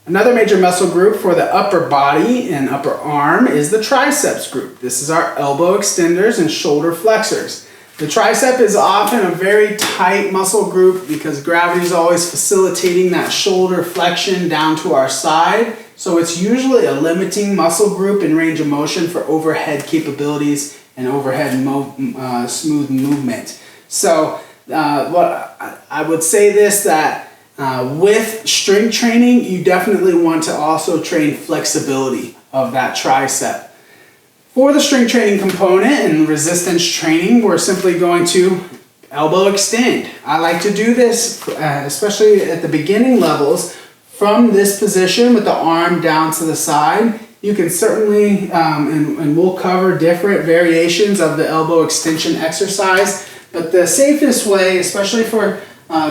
Another major muscle group for the upper body and upper arm is the triceps group. This is our elbow extenders and shoulder flexors. The tricep is often a very tight muscle group because gravity is always facilitating that shoulder flexion down to our side. So it's usually a limiting muscle group in range of motion for overhead capabilities and overhead smooth movement. So what I would say this, that with strength training, you definitely want to also train flexibility of that tricep. For the strength training component and resistance training, we're simply going to elbow extend. I like to do this, especially at the beginning levels, from this position with the arm down to the side. You can certainly, and we'll cover different variations of the elbow extension exercise, but the safest way, especially for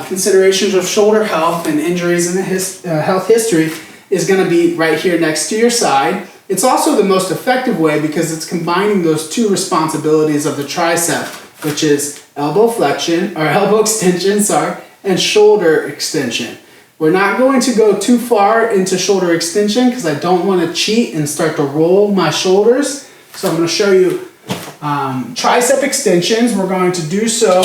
considerations of shoulder health and injuries in the health history, is going to be right here next to your side. It's also the most effective way because it's combining those two responsibilities of the tricep, which is elbow flexion, or elbow extension, and shoulder extension. We're not going to go too far into shoulder extension because I don't want to cheat and start to roll my shoulders. So I'm going to show you tricep extensions. We're going to do so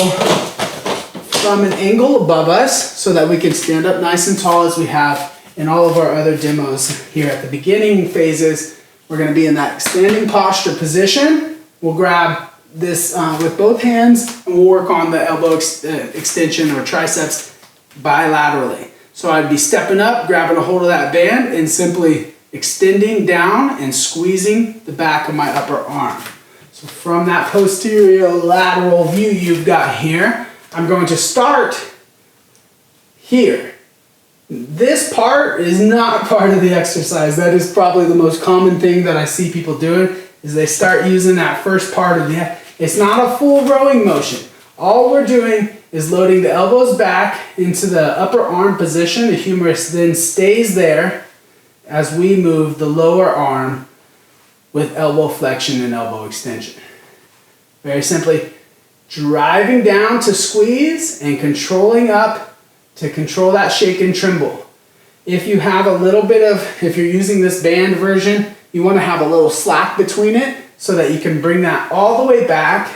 from an angle above us so that we can stand up nice and tall as we have in all of our other demos here at the beginning phases. We're going to be in that standing posture position. We'll grab this with both hands and we'll work on the elbow extension or triceps bilaterally. So I'd be stepping up, grabbing a hold of that band and simply extending down and squeezing the back of my upper arm. So from that posterior lateral view you've got here, I'm going to start here. This part is not part of the exercise. That is probably the most common thing that I see people doing, is they start using that first part of the, it's not a full rowing motion. All we're doing is loading the elbows back into the upper arm position. The humerus then stays there as we move the lower arm with elbow flexion and elbow extension. Very simply, driving down to squeeze and controlling up to control that shake and tremble. If you have a little bit of, if you're using this band version, you want to have a little slack between it so that you can bring that all the way back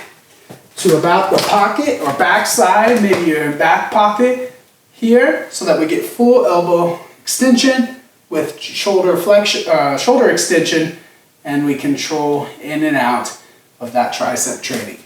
to about the pocket or back side, maybe your back pocket here, so that we get full elbow extension with shoulder flexion, shoulder extension, and we control in and out of that tricep training.